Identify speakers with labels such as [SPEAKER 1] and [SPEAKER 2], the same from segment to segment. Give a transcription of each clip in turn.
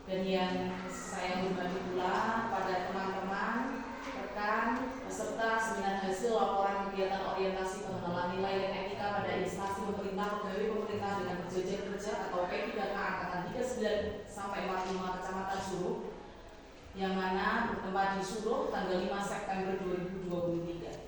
[SPEAKER 1] Dan yang saya hormati pula pada teman-teman, rekan, peserta seminar hasil laporan kegiatan orientasi pengenalan nilai dan etika pada instansi pemerintah, pegawai pemerintah dengan berjenjang kerja atau P3K angkatan 39 sampai 45 Kecamatan Suruh, yang mana bertempat di Suruh tanggal 5 September 2023.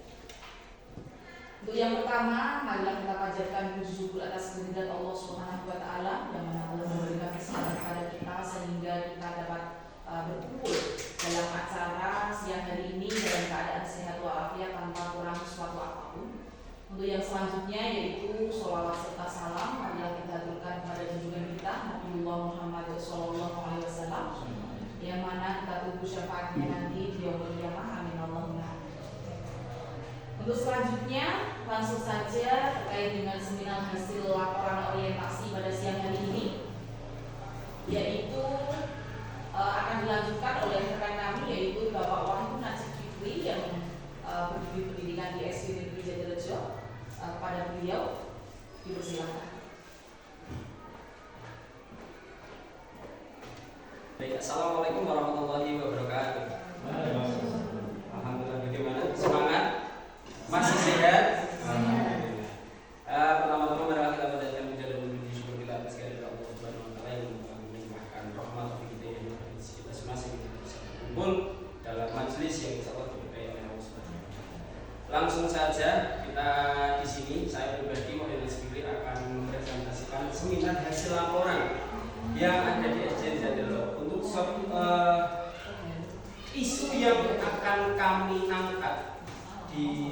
[SPEAKER 1] Untuk yang pertama, marilah kita panjatkan puji syukur atas kehadirat Allah Subhanahu wa taala yang mana telah memberikan kesempatan kepada kita sehingga kita dapat berkumpul dalam acara siang hari ini dalam keadaan sehat walafiat tanpa kurang suatu apapun. Untuk yang selanjutnya yaitu sholawat serta salam, marilah kita haturkan kepada junjungan kita Nabiullah Muhammad SAW, yang mana kita tunggu syafaatnya nanti di yaumul qiyamah. Amin Allahumma. Untuk selanjutnya langsung saja terkait dengan seminar hasil laporan orientasi pada siang hari ini, yaitu akan dilanjutkan oleh rekan kami yaitu Bapak Wahyu Najib Fikri yang berbudi pendidikan di SD Negeri Jatirejo. Kepada beliau dipersilakan.
[SPEAKER 2] Baik, assalamualaikum warahmatullahi wabarakatuh. Alhamdulillah, bagaimana? Semangat? Masih sehat? Pertama-tama marilah kita panjatkan puja dan puji syukur kita atas kehadirat Allah Subhanahu wa taala yang melimpahkan rahmat bagi kita yang kita semasa kita bisa berkumpul dalam majelis yang insyaallah diberkahi oleh Allah Subhanahu wa taala. Langsung saja kita di sini saya pribadi Wahyu Najib Fikri akan mempresentasikan seminar hasil laporan yang ada di SD Jatirejo untuk isu yang akan kami angkat di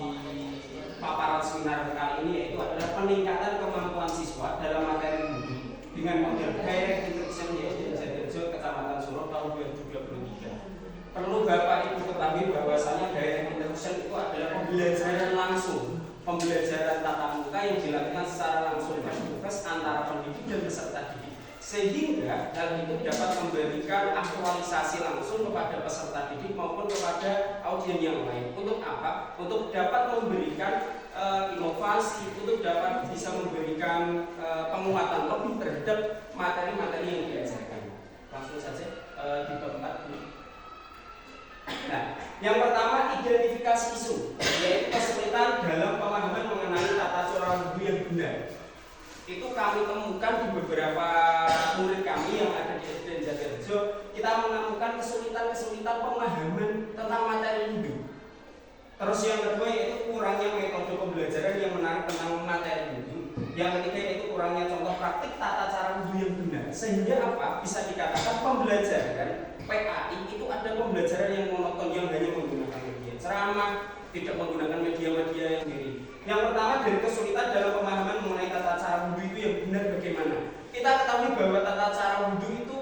[SPEAKER 2] paparan seminar kali ini, yaitu adalah peningkatan kemampuan siswa dalam materi budi dengan model direct instruction di SD Jatirejo Kecamatan Suruh tahun 2023. Perlu Bapak Ibu ketahui bahwasanya direct instruction itu adalah pembelajaran langsung, pembelajaran tatap muka yang dilakukan secara langsung face antara pendidik dan peserta didik, sehingga hal itu dapat memberikan aktualisasi langsung kepada peserta didik maupun kepada audiens yang lain. Untuk apa? Untuk dapat memberikan inovasi, untuk dapat bisa memberikan penguatan lebih terhadap materi-materi yang diajarkan. Langsung saja di tempat ini. Nah, yang pertama identifikasi isu, yaitu kesulitan dalam pemahaman mengenai tata cara budi yang benar. Itu kami temukan di beberapa murid kami yang ada di SD Jatirejo. Kita menemukan kesulitan pemahaman tentang materi wudhu. Terus yang kedua yaitu kurangnya metode pembelajaran yang menarik tentang materi wudhu. Yang ketiga yaitu kurangnya contoh praktik tata cara wudhu yang benar. Sehingga apa? Bisa dikatakan pembelajaran PAI itu ada pembelajaran yang monoton, yang hanya menggunakan media ceramah, tidak menggunakan media-media yang diri. Yang pertama dari kesulitan dalam pemahaman mengenai tata cara wudhu itu yang benar bagaimana. Kita ketahui bahwa tata cara wudhu itu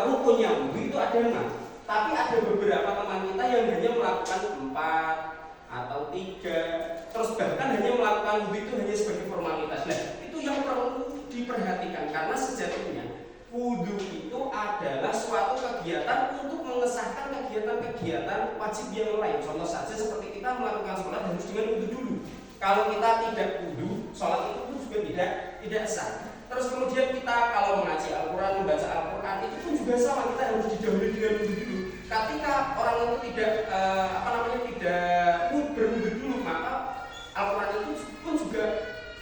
[SPEAKER 2] rukunnya wudhu itu ada 6. Tapi ada beberapa teman kita yang hanya melakukan 4 atau 3, terus bahkan hanya melakukan wudhu itu hanya sebagai formalitas. Nah, itu yang perlu diperhatikan karena sejatinya wudhu itu adalah suatu kegiatan untuk mengesahkan kegiatan-kegiatan wajib yang lain. Contoh saja seperti kita melakukan sholat harus dengan wudhu dulu. Kalau kita tidak wudhu, sholat itu pun juga tidak sah. Terus kemudian kita kalau mengaji Al-Quran, membaca Al-Quran itu pun juga sama, kita harus didahului dengan wudhu dulu. Ketika orang itu tidak berwudhu dulu, maka Al-Quran itu pun juga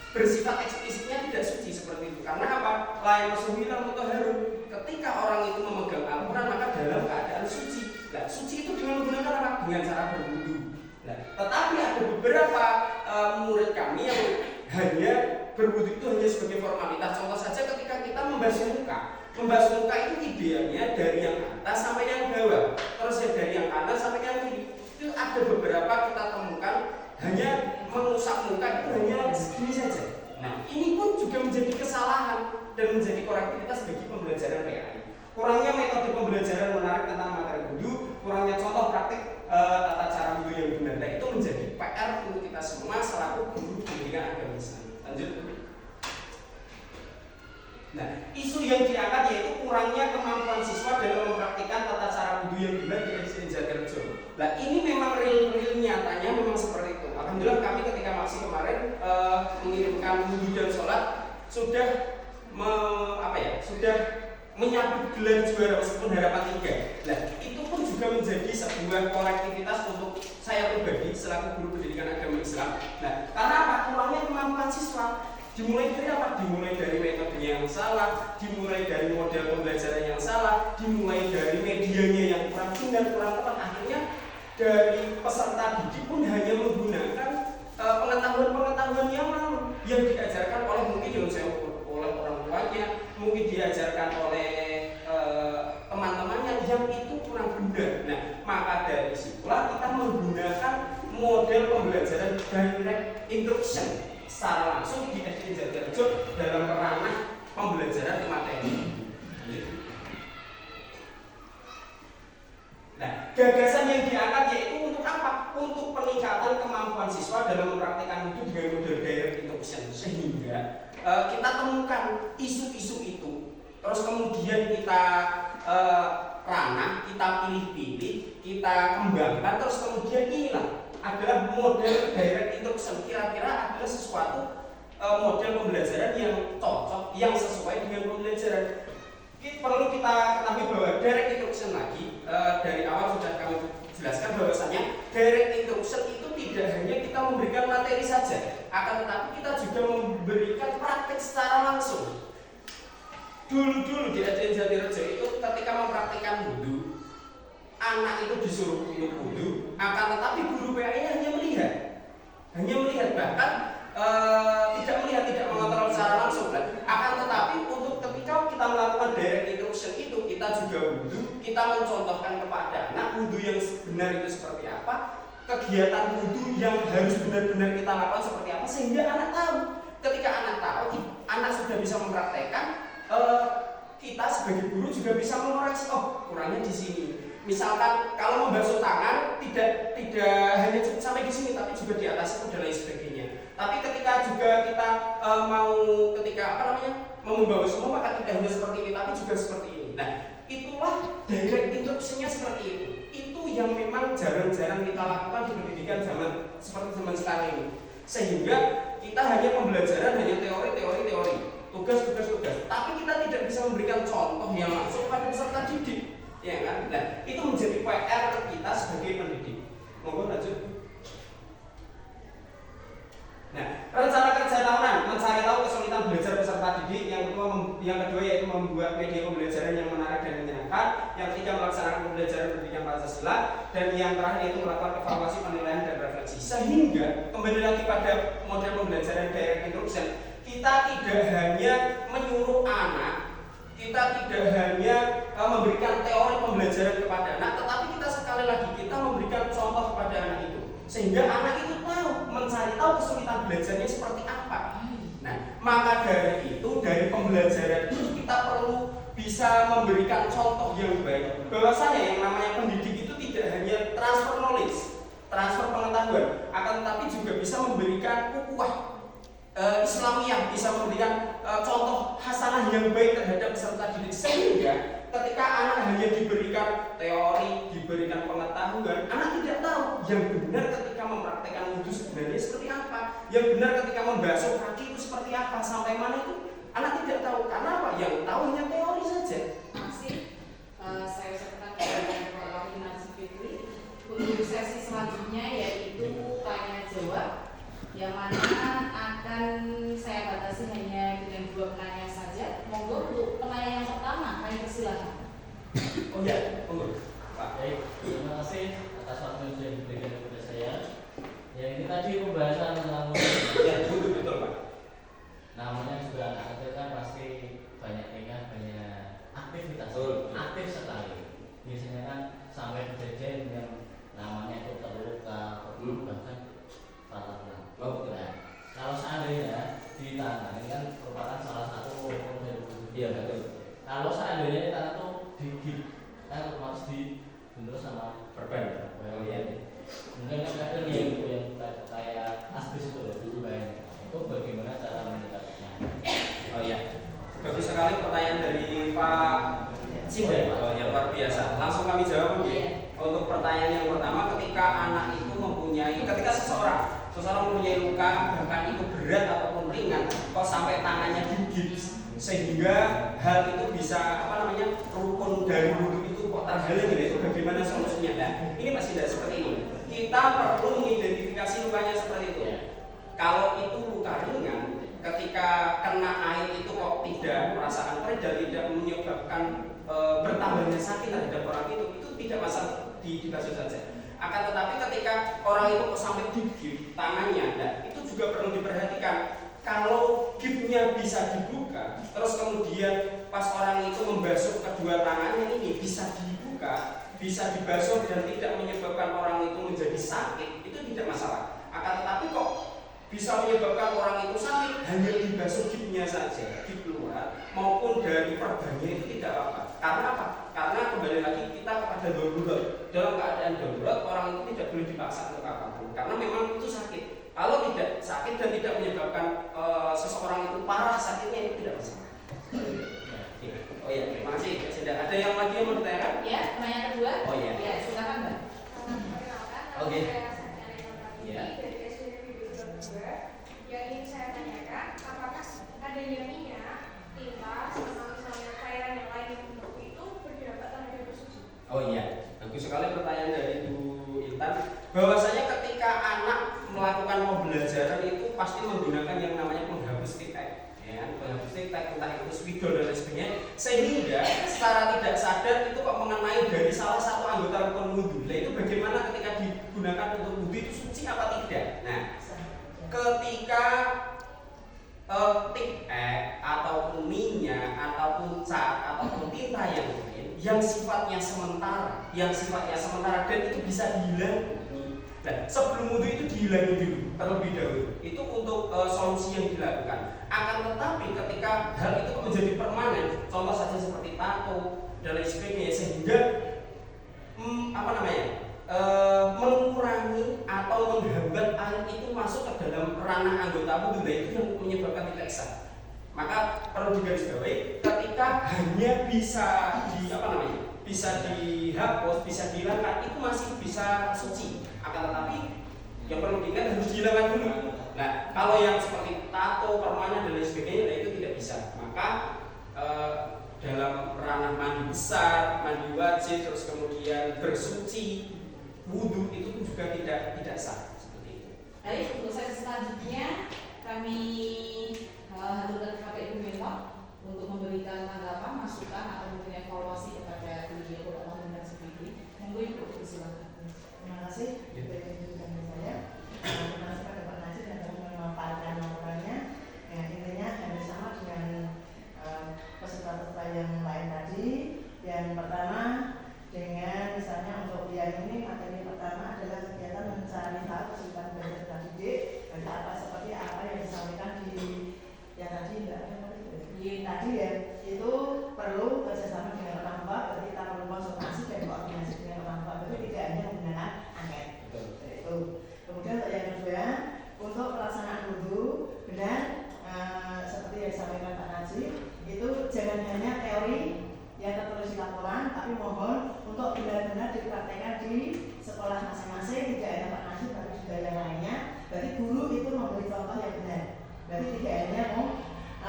[SPEAKER 2] bersifat eksplisitnya tidak suci seperti itu. Karena apa? La yamassuhu illa mutahharun. Ketika orang itu memegang Al-Quran maka dalam keadaan suci. Nah, suci itu dengan menggunakan apa? Dengan cara berwudhu. Nah, tetapi ada beberapa murid kami yang hanya berwudhu itu hanya sebagai formalitas. Contoh saja ketika kita membasuh muka. Membasuh muka itu idealnya dari yang atas sampai yang bawah. Terus ya dari yang kanan sampai yang kiri. Itu ada beberapa kita temukan hanya mengusap muka itu hanya segini saja. Nah, ini pun juga menjadi kesalahan dan menjadi korektivitas bagi pembelajaran PAI. Kurangnya metode pembelajaran menarik tentang materi wudhu, kurangnya contoh praktik tata cara wudhu yang benar. Nah, itu menjadi PR untuk kita semua selaku guru pendidikan agama Islam. Lanjut. Nah, isu yang diangkat yaitu kurangnya kemampuan siswa dalam mempraktikkan tata cara wudhu yang benar di SD Jatirejo. Nah, ini memang real nyatanya memang seperti itu. Alhamdulillah kami ketika masih kemarin mengirimkan wudhu dan sholat sudah menyambut gelar juara meskipun harapan 3. Nah, itu pun juga menjadi sebuah kolektivitas untuk saya pribadi selaku guru pendidikan agama Islam. Nah, karena apa? Kurangnya kemampuan siswa. Dimulai dari apa? Dimulai dari metodenya yang salah, dimulai dari model pembelajaran yang salah, dimulai dari medianya yang kurang benar, kurang tepat. Akhirnya dari peserta didik pun hanya menggunakan pengetahuan-pengetahuan yang lalu yang diajarkan oleh mungkin oleh orang tuanya, mungkin diajarkan oleh teman-temannya yang itu kurang benar. Nah, maka dari situlah kita menggunakan model pembelajaran direct instruction secara langsung di SD Jatirejo dalam ranah pembelajaran materi. Nah, gagasan yang diangkat yaitu untuk apa? Untuk peningkatan kemampuan siswa dalam mempraktikkan itu dengan model direct instruction, sehingga kita temukan isu-isu itu, terus kemudian kita ranah, kita pilih-pilih, kita kembangkan, terus kemudian inilah adalah model direct instruction. Kira-kira adalah sesuatu model pembelajaran yang cocok, yang sesuai dengan pembelajaran. Perlu kita ketahui bahwa direct instruction lagi dari awal sudah kami jelaskan bahwasanya direct instruction itu tidak hanya kita memberikan materi saja, akan tetapi kita juga memberikan praktek secara langsung. Dulu di SD Jatirejo itu ketika mempraktikkan wudu, anak itu disuruh minum wudu, akan tetapi guru PAI hanya melihat bahkan tidak mengontrol secara langsung. Akan tetapi untuk ketika kita melakukan direct instruction itu, kita juga wudu, kita mencontohkan kepada anak wudu yang benar itu seperti apa, kegiatan wudu yang harus benar-benar kita lakukan seperti apa, sehingga anak tahu. Ketika anak tahu, anak sudah bisa mempraktekkan, kita sebagai guru juga bisa mengoreksi, oh kurangnya di sini. Misalkan kalau membasuh tangan tidak hanya cukup sampai di sini, tapi juga di atas itu dan lain sebagainya. Tapi ketika juga kita mau membawa semua, maka tidak hanya seperti ini, tapi juga seperti ini. Nah, itulah direct instruction-nya seperti itu. Itu yang memang jarang-jarang kita lakukan di pendidikan seperti zaman sekarang ini. Sehingga kita hanya pembelajaran hanya teori, tugas. Tapi kita tidak bisa memberikan contoh yang langsung pada peserta didik. Ya kan? Nah, itu menjadi PR kita sebagai pendidik. Monggo lanjut. Nah, rencana kerja tahunan mencari tahu kesulitan belajar peserta didik. Yang kedua yaitu membuat media pembelajaran yang menarik dan menyenangkan. Yang ketiga melaksanakan pembelajaran pendidikan Pancasila. Dan yang terakhir yaitu melakukan evaluasi, penilaian dan refleksi. Sehingga kembali lagi pada model pembelajaran direct instruction, kita tidak hanya menyuruh anak, kita tidak hanya memberikan teori pembelajaran kepada anak, tetapi kita sekali lagi kita memberikan contoh kepada anak itu, sehingga anak itu mencari tahu kesulitan belajarnya seperti apa. Nah, maka dari itu dari pembelajaran itu kita perlu bisa memberikan contoh yang baik. Bahwasanya yang namanya pendidik itu tidak hanya transfer knowledge, transfer pengetahuan, akan tetapi juga bisa memberikan ukhuwah Islamiyah, bisa memberikan contoh hasanah yang baik terhadap peserta didik, sehingga ketika anak hanya diberikan teori, diberikan pengetahuan, anak tidak tahu yang benar ketika mempraktekkan wudhu sebenarnya seperti apa, yang benar ketika membasuh kaki itu seperti apa, sampai mana itu anak tidak tahu. Karena apa? Yang tahu hanya teori saja.
[SPEAKER 1] Masih saya ucapkan kepada Bapak Wakil Nasib Fitri untuk sesi selanjutnya yaitu tanya jawab, yang mana akan saya batasi hanya dengan 2 penanya saja. Monggo untuk penanya yang pertama, kami persilakan.
[SPEAKER 2] Oh ya, monggo Pak.
[SPEAKER 3] Baik, terima kasih atas waktu yang sudah diberikan kepada saya. Ya, ini tadi pembahasan tentang
[SPEAKER 2] Ya, betul Pak.
[SPEAKER 3] namanya juga anak kecil kan pasti banyak tingkah, banyak aktivitas, aktif sekali. Biasanya kan sampai kejadian yang namanya itu terluka, bahkan fatal. Nah, kalau seandainya di tanah ini kan merupakan salah satu ya betul. Kalau seandainya di tanah itu digigit, kan otomatis dibentur sama perban. Oh ya. Mungkin kan kadang yang kayak asbes itu loh, dulu bayangin. Itu bagaimana cara mendekatinya?
[SPEAKER 2] Oh ya, bagus sekali pertanyaan dari Pak Cinta. Oh ya, luar biasa. Langsung kami jawab ya. Untuk pertanyaan yang pertama, ketika anak itu ketika seseorang mempunyai luka, bahkan itu berat ataupun ringan, kok sampai tangannya digips, sehingga hal itu bisa rukun dari wudhu itu kok terhalang gitu. Itu bagaimana solusinya? Nah, ini masih tidak seperti ini. Kita perlu mengidentifikasi lukanya seperti itu. Kalau itu luka ringan, ketika kena air itu kok tidak perasaan perih dan tidak menyebabkan bertambahnya sakit terhadap orang itu tidak masalah dibasuh saja. Akan tetapi ketika orang itu sampai digigit tangannya, nah, itu juga perlu diperhatikan. Kalau gipnya bisa dibuka, terus kemudian pas orang itu membasuh kedua tangannya ini bisa dibuka, bisa dibasuh dan tidak menyebabkan orang itu menjadi sakit, itu tidak masalah. Akan tetapi kok bisa menyebabkan orang itu sakit hanya dibasuh gipnya saja, gip luar maupun dari perbannya itu tidak apa-apa. Karena apa? Karena kembali lagi kita kepada darurat. Dalam keadaan darurat orang itu tidak boleh dipaksa untuk apapun karena memang itu sakit. Kalau tidak sakit dan tidak menyebabkan seseorang itu parah sakitnya, itu tidak masalah. Oh iya, terima kasih. Sudah ada yang lagi yang mau ditanyakan?
[SPEAKER 1] Ya, pertanyaan kedua.
[SPEAKER 2] Oh iya.
[SPEAKER 1] Ya, silakan Mbak.
[SPEAKER 2] Oke.
[SPEAKER 4] Ya. Yang ingin saya tanyakan, apakah adanya minyak, tinta, sama misalnya cairan yang lain yang membeku itu berdampak terhadap bersuci?
[SPEAKER 2] Oh iya, bagus sekali pertanyaan dari Bu Intan. Bahwasanya ketika anak melakukan pembelajaran itu pasti menggunakan yang namanya penghapus titik, ya, penghapus titik, entah itu spidol dan lain sebagainya, sehingga secara tidak sadar itu kok mengenai dari salah satu anggota rukun wudhu. Nah itu bagaimana ketika digunakan untuk wudhu itu suci apa tidak? Nah, ketika titik ataupun minyak ataupun cat ataupun tinta yang lain yang sifatnya sementara dan itu bisa dihilangi. Nah, sebelum wudhu itu dihilangi dulu terlebih dahulu. Itu untuk solusi yang dilakukan. Akan tetapi ketika hal itu menjadi permanen, contoh saja seperti tato dan lain sebagainya, sehingga mengurangi atau menghambat air itu masuk ke dalam ranah anggota wudhu, itu yang menyebabkan tidak sah. Maka perlu digarisbawahi ketika hanya bisa dihapus, bisa dihilangkan, itu masih bisa suci. Akan tetapi yang perlu diingat harus dihilangkan dulu. Nah, kalau yang seperti tato, permanen dan lain sebagainya, itu tidak bisa. Maka dalam ranah mandi besar, mandi wajib, terus kemudian bersuci, wudhu itu pun juga tidak sah seperti itu.
[SPEAKER 1] Baik, untuk sesi selanjutnya kami haturkan kepada Ibu Mentor untuk memberikan tanggapan, masukan atau mungkin evaluasi kepada beliau Bapak Muhammad Sufidi. Monggo Ibu, silakan.
[SPEAKER 5] Terima kasih dari saya. Terima kasih pada Pak Najib yang telah memaparkan laporannya. Ya, intinya hampir sama dengan peserta-peserta yang lain tadi. Yang pertama dengan misalnya untuk yang ini materi pertama adalah kegiatan mencari tahu kesibukan belajar dan didik dan apa seperti apa yang disampaikan di yang tadi tadi ya, itu perlu kerjasama dengan orang tua. Berarti kita perlu konsultasi dan koordinasi dengan orang tua. Berarti tidak hanya menggunakan angket. Itu. Kemudian untuk yang kedua, untuk pelaksanaan wudhu benar seperti yang disampaikan Pak Najib, itu jangan hanya teori yang tertulis di laporan, tapi mohon untuk benar-benar dipraktekkan di sekolah masing-masing, tidak hanya Pak Najib tapi juga yang lainnya. Berarti guru itu memberi contoh yang benar. Berarti tidak hanya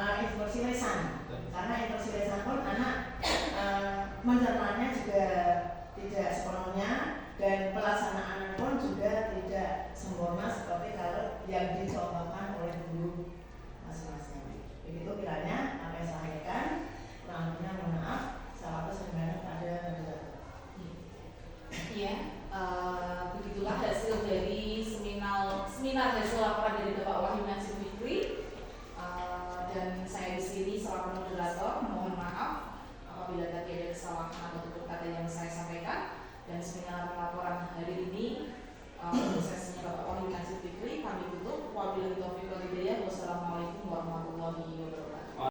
[SPEAKER 5] instruksi lesan, karena instruksi lesan pun anak mencernanya juga tidak sepenuhnya dan pelaksanaan pun juga tidak sempurna seperti kalau yang dicontohkan oleh guru masing-masing. Begitu kiranya apa yang saya sampaikan. Kurang lebihnya mohon maaf. Salam sebenarnya pada
[SPEAKER 1] Iya, begitulah hasil dari seminar hasil laporan dari Bapak Wahyu Nasir Fikri. Dan saya di sini selaku moderator mohon maaf apabila tadi ada kesalahan atau tutur kata yang saya sampaikan. Dan seminar laporan hari ini proses